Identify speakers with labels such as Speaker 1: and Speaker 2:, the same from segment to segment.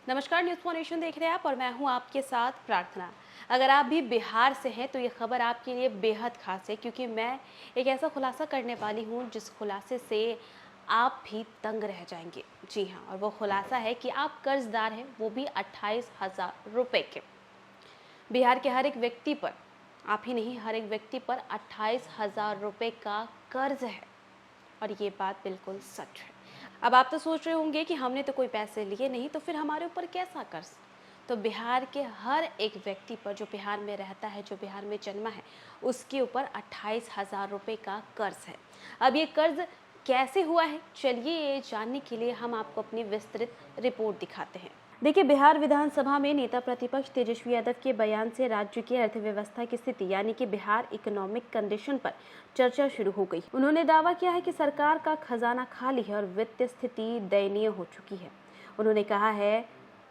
Speaker 1: नमस्कार, news for nation देख रहे हैं आप और मैं हूं आपके साथ प्रार्थना। अगर आप भी बिहार से हैं तो ये खबर आपके लिए बेहद खास है, क्योंकि मैं एक ऐसा खुलासा करने वाली हूं जिस खुलासे से आप भी दंग रह जाएंगे। जी हाँ, और वो खुलासा है कि आप कर्जदार हैं, वो भी 28,000 रुपए के। बिहार के हर एक व्यक्ति पर, आप ही नहीं, हर एक व्यक्ति पर 28,000 रुपए का कर्ज है। और ये बात बिल्कुल सच है। अब आप तो सोच रहे होंगे कि हमने तो कोई पैसे लिए नहीं, तो फिर हमारे ऊपर कैसा कर्ज? तो बिहार के हर एक व्यक्ति पर, जो बिहार में रहता है, जो बिहार में जन्मा है, उसके ऊपर 28,000 रुपए का कर्ज है। अब ये कर्ज कैसे हुआ है, चलिए ये जानने के लिए हम आपको अपनी विस्तृत रिपोर्ट दिखाते हैं। देखिए, बिहार विधानसभा में नेता प्रतिपक्ष तेजस्वी यादव के बयान से राज्य की अर्थव्यवस्था की स्थिति यानी कि बिहार इकोनॉमिक कंडीशन पर चर्चा शुरू हो गई। उन्होंने दावा किया है कि सरकार का खजाना खाली है और वित्तीय स्थिति दयनीय हो चुकी है। उन्होंने कहा है,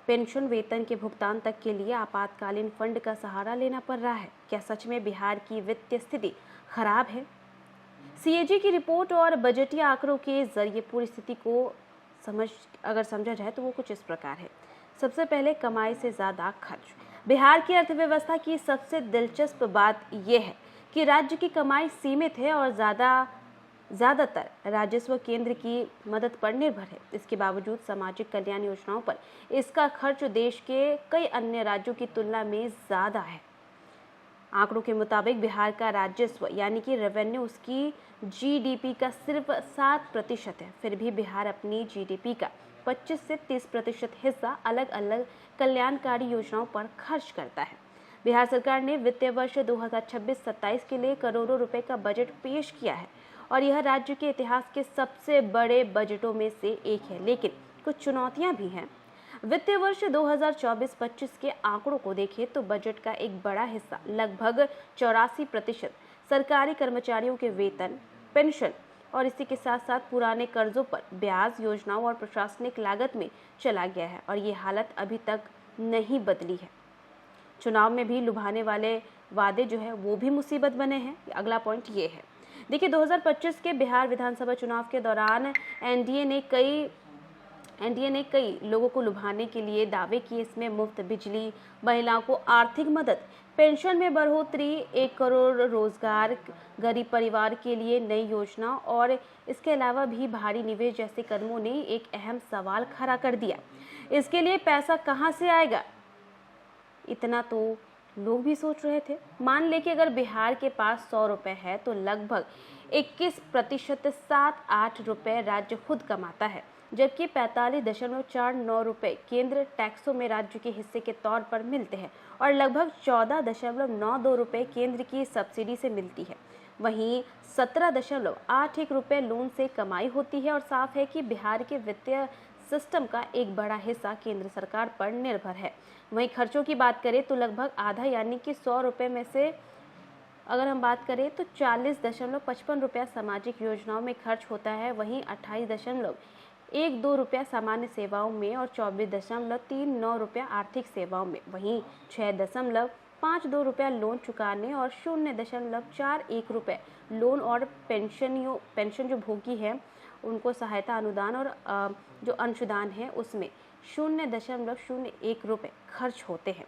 Speaker 1: पेंशन वेतन के भुगतान तक के लिए आपातकालीन फंड का सहारा लेना पड़ रहा है। क्या सच में बिहार की वित्तीय स्थिति खराब है? सीएजी की रिपोर्ट और बजटीय आंकड़ों के जरिए पूरी स्थिति को समझा जाए तो वो कुछ इस प्रकार है। सबसे पहले, कमाई से ज्यादा खर्च। बिहार की अर्थव्यवस्था की सबसे दिलचस्प बात यह है कि राज्य की कमाई सीमित है और ज्यादातर राजस्व केंद्र की मदद पर निर्भर है। इसके बावजूद सामाजिक कल्याण योजनाओं पर इसका खर्च देश के कई अन्य राज्यों की तुलना में ज्यादा है। आंकड़ों के मुताबिक बिहार का राजस्व यानी कि रेवेन्यू उसकी जीडीपी का सिर्फ 7% है। फिर भी बिहार अपनी जीडीपी का 25 से 30% हिस्सा अलग अलग कल्याणकारी योजनाओं पर खर्च करता है। बिहार सरकार ने वित्तीय वर्ष 2026-27 के लिए करोड़ों रुपए का बजट पेश किया है और यह राज्य के इतिहास के सबसे बड़े बजटों में से एक है। लेकिन कुछ चुनौतियां भी हैं। वित्तीय वर्ष 2024-25 के आंकड़ों को देखें तो बजट का एक बड़ा हिस्सा, लगभग 84%, सरकारी कर्मचारियों के वेतन, पेंशन और इसी के साथ साथ पुराने कर्जों पर ब्याज, योजनाओं और प्रशासनिक लागत में चला गया है और ये हालत अभी तक नहीं बदली है। चुनाव में भी लुभाने वाले वादे जो है वो भी मुसीबत बने हैं। अगला पॉइंट ये है। देखिए, 2025 के बिहार विधानसभा चुनाव के दौरान एनडीए ने कई लोगों को लुभाने के लिए दावे किए। इसमें मुफ्त बिजली, महिलाओं को आर्थिक मदद, पेंशन में बढ़ोतरी, 1 करोड़ रोजगार, गरीब परिवार के लिए नई योजना और इसके अलावा भी भारी निवेश जैसे कदमों ने एक अहम सवाल खड़ा कर दिया। इसके लिए पैसा कहां से आएगा, इतना तो लोग भी सोच रहे थे। मान ले कि अगर बिहार के पास 100 रुपए है तो लगभग 21% 7-8 रुपए राज्य खुद कमाता है, जबकि 45.49 रुपए केंद्र टैक्सों में राज्य के हिस्से के तौर पर मिलते हैं और लगभग 14.92 रुपए केंद्र की सब्सिडी से मिलती है। वहीं 17.81 रुपए लोन से कमाई होती है और साफ है कि बिहार के वित्तीय सिस्टम का एक बड़ा हिस्सा केंद्र सरकार पर निर्भर है। वहीं खर्चों की बात करें तो लगभग आधा यानी कि 100 रुपए में से अगर हम बात करें तो 40.55 रुपया सामाजिक योजनाओं में खर्च होता है। वहीं 28.12 रुपया सामान्य सेवाओं में और 24.39 रुपया आर्थिक सेवाओं में। वहीं 6.52 रुपया लोन चुकाने और 0.41 रुपये लोन और पेंशन जो भोगी है उनको सहायता अनुदान और जो अंशदान है उसमें 0.01 रुपये खर्च होते हैं।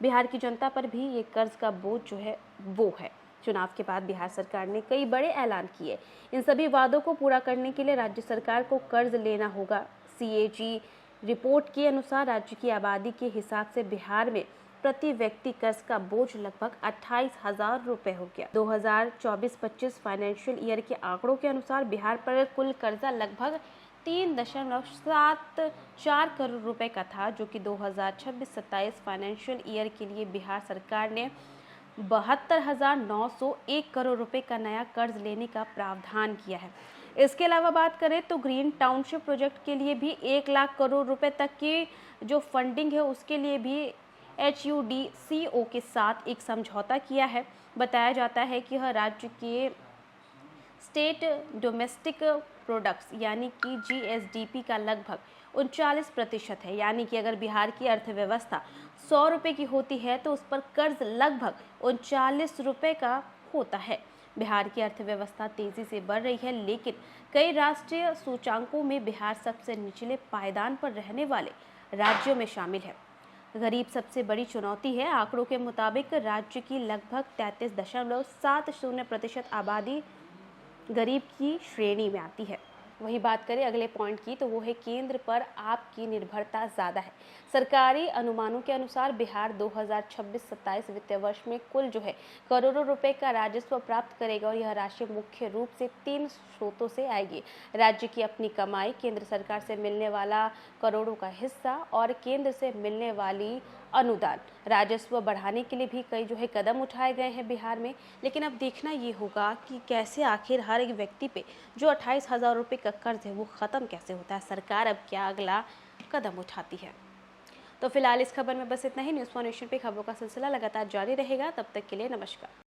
Speaker 1: बिहार की जनता पर भी ये कर्ज का बोझ जो है वो है। चुनाव के बाद बिहार सरकार ने कई बड़े ऐलान किए। इन सभी वादों को पूरा करने के लिए राज्य सरकार को कर्ज लेना होगा। सीएजी रिपोर्ट के अनुसार राज्य की आबादी के हिसाब से बिहार में प्रति व्यक्ति कर्ज का बोझ लगभग 28,000 रुपए हो गया। 2024-25 फाइनेंशियल ईयर के आंकड़ों के अनुसार बिहार पर कुल कर्जा लगभग 3.74 करोड़ रुपए का था, जो कि 2026-27 फाइनेंशियल ईयर के लिए बिहार सरकार ने 72,901 करोड़ रुपए का नया कर्ज लेने का प्रावधान किया है। इसके अलावा बात करें तो ग्रीन टाउनशिप प्रोजेक्ट के लिए भी 1 लाख करोड़ रुपए तक की जो फंडिंग है उसके लिए भी HUDCO के साथ एक समझौता किया है। बताया जाता है कि यह राज्य के स्टेट डोमेस्टिक प्रोडक्ट्स यानी कि GSDP का लगभग 39% है। यानी कि अगर बिहार की अर्थव्यवस्था 100 रुपये की होती है तो उस पर कर्ज लगभग 39 रुपये का होता है। बिहार की अर्थव्यवस्था तेजी से बढ़ रही है, लेकिन कई राष्ट्रीय सूचांकों में बिहार सबसे निचले पायदान पर रहने वाले राज्यों में शामिल है। गरीब सबसे बड़ी चुनौती है। आंकड़ों के मुताबिक राज्य की लगभग 33.70% आबादी गरीब की श्रेणी में आती है। वही बात करें अगले पॉइंट की, तो वो है केंद्र पर आपकी निर्भरता ज़्यादा है। सरकारी अनुमानों के अनुसार बिहार 2026-27 वित्तीय वर्ष में कुल जो है करोड़ों रुपए का राजस्व प्राप्त करेगा और यह राशि मुख्य रूप से 3 स्रोतों से आएगी। राज्य की अपनी कमाई, केंद्र सरकार से मिलने वाला करोड़ों का हिस्सा और केंद्र से मिलने वाली अनुदान। राजस्व बढ़ाने के लिए भी कई जो है कदम उठाए गए हैं बिहार में, लेकिन अब देखना ये होगा कि कैसे आखिर हर एक व्यक्ति पे जो 28,000 रुपये का कर्ज है वो ख़त्म कैसे होता है। सरकार अब क्या अगला कदम उठाती है। तो फिलहाल इस खबर में बस इतना ही। न्यूज़ फॉर नेशन पे खबरों का सिलसिला लगातार जारी रहेगा। तब तक के लिए नमस्कार।